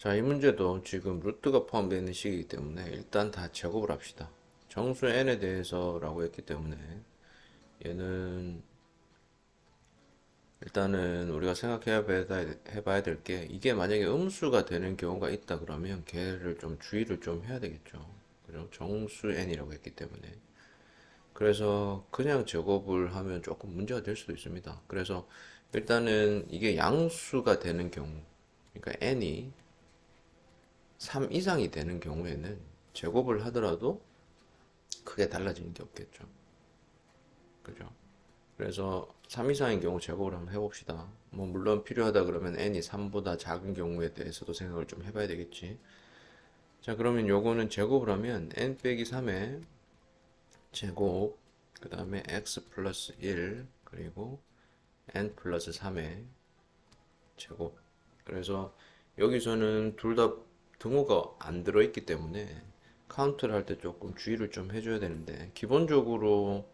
자, 이 문제도 지금 루트가 포함되어 있는 식이기 때문에 일단 다 제곱을 합시다. 정수 n에 대해서라고 했기 때문에 얘는 일단은 우리가 해봐야 될 게, 이게 만약에 음수가 되는 경우가 있다 그러면 걔를 좀 주의를 좀 해야 되겠죠. 그죠? 정수 n이라고 했기 때문에. 그래서 그냥 제곱을 하면 조금 문제가 될 수도 있습니다. 그래서 일단은 이게 양수가 되는 경우, 그러니까 n이 3 이상이 되는 경우에는 제곱을 하더라도 크게 달라지는 게 없겠죠. 그죠? 그래서 3 이상인 경우 제곱을 한번 해봅시다. 뭐 물론 필요하다 그러면 n이 3보다 작은 경우에 대해서도 생각을 좀 해봐야 되겠지. 자, 그러면 요거는 제곱을 하면 n 빼기 3의 제곱, 그 다음에 x 플러스 1, 그리고 n 플러스 3의 제곱. 그래서 여기서는 둘 다 등호가 안 들어있기 때문에 카운트를 할 때 조금 주의를 좀 해줘야 되는데, 기본적으로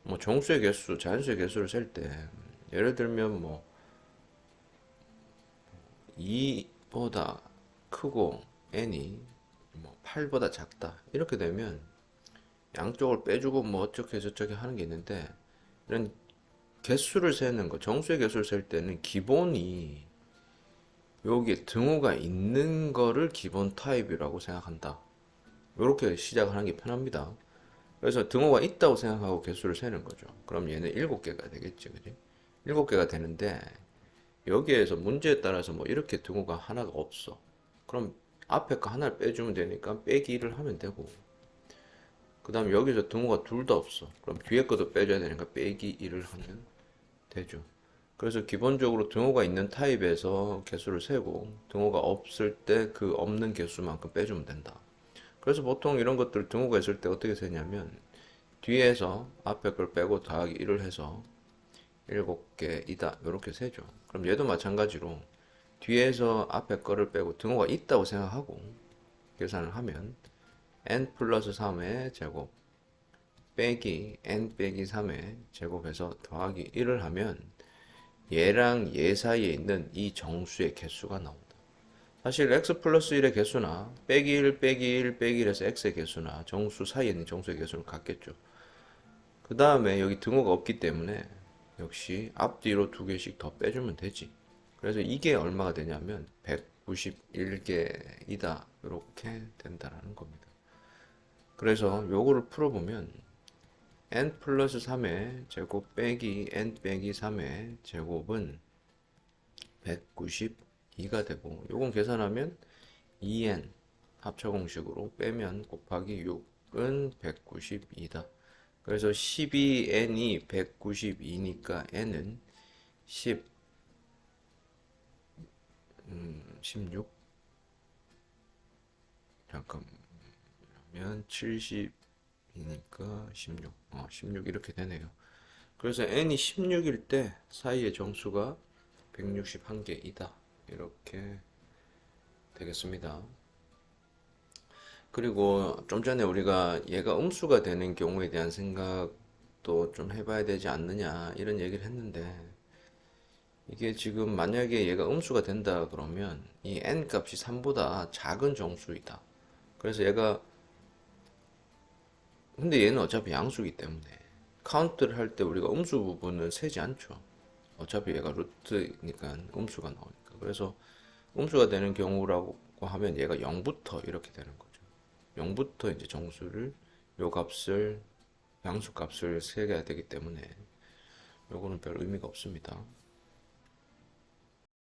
뭐 정수의 개수, 자연수의 개수를 셀 때 예를 들면 뭐 2보다 크고 n이 뭐 8보다 작다 이렇게 되면 양쪽을 빼주고 뭐 어떻게 저렇게 하는 게 있는데, 이런 개수를 세는 거, 정수의 개수를 셀 때는 기본이 여기에 등호가 있는 거를 기본 타입이라고 생각한다. 이렇게 시작하는 게 편합니다. 그래서 등호가 있다고 생각하고 개수를 세는 거죠. 그럼 얘는 7개가 되겠지, 그지? 7개가 되는데 여기에서 문제에 따라서 뭐 이렇게 등호가 하나가 없어. 그럼 앞에 거 하나를 빼주면 되니까 빼기를 하면 되고, 그 다음 여기서 등호가 둘 다 없어. 그럼 뒤에 것도 빼줘야 되니까 빼기 1을 하면 되죠. 그래서 기본적으로 등호가 있는 타입에서 개수를 세고, 등호가 없을 때 그 없는 개수만큼 빼주면 된다. 그래서 보통 이런 것들 등호가 있을 때 어떻게 세냐면 뒤에서 앞에 걸 빼고 더하기 1을 해서 7개이다 이렇게 세죠. 그럼 얘도 마찬가지로 뒤에서 앞에 거를 빼고 등호가 있다고 생각하고 계산을 하면 n 플러스 3의 제곱 빼기 n 빼기 3의 제곱해서 더하기 1을 하면 얘랑 얘 사이에 있는 이 정수의 개수가 나온다. 사실 x 플러스 1의 개수나 빼기 1 빼기 1 빼기 1에서 x의 개수나 정수 사이에 있는 정수의 개수는 같겠죠. 그 다음에 여기 등호가 없기 때문에 역시 앞뒤로 2개씩 더 빼주면 되지. 그래서 이게 얼마가 되냐면 191개이다 이렇게 된다라는 겁니다. 그래서 요거를 풀어보면 n 플러스 3의 제곱 빼기 n 빼기 3의 제곱은 192가 되고, 요건 계산하면 2n 합차 공식으로 빼면 곱하기 6은 192다. 그래서 12n이 192니까 n은 10, 16, 잠깐만, 70이니까 16, 16 이렇게 되네요. 그래서 n이 16일 때 사이의 정수가 161개이다. 이렇게 되겠습니다. 그리고 좀 전에 우리가 얘가 음수가 되는 경우에 대한 생각도 좀 해봐야 되지 않느냐 이런 얘기를 했는데, 이게 지금 만약에 얘가 음수가 된다 그러면 이 n 값이 3보다 작은 정수이다. 그래서 얘가, 근데 얘는 어차피 양수이기 때문에 카운트를 할 때 우리가 음수 부분은 세지 않죠. 어차피 얘가 루트니까 음수가 나오니까. 그래서 음수가 되는 경우라고 하면 얘가 0부터 이렇게 되는 거죠. 0부터 이제 정수를, 요 값을, 양수 값을 세게 해야 되기 때문에 요거는 별 의미가 없습니다.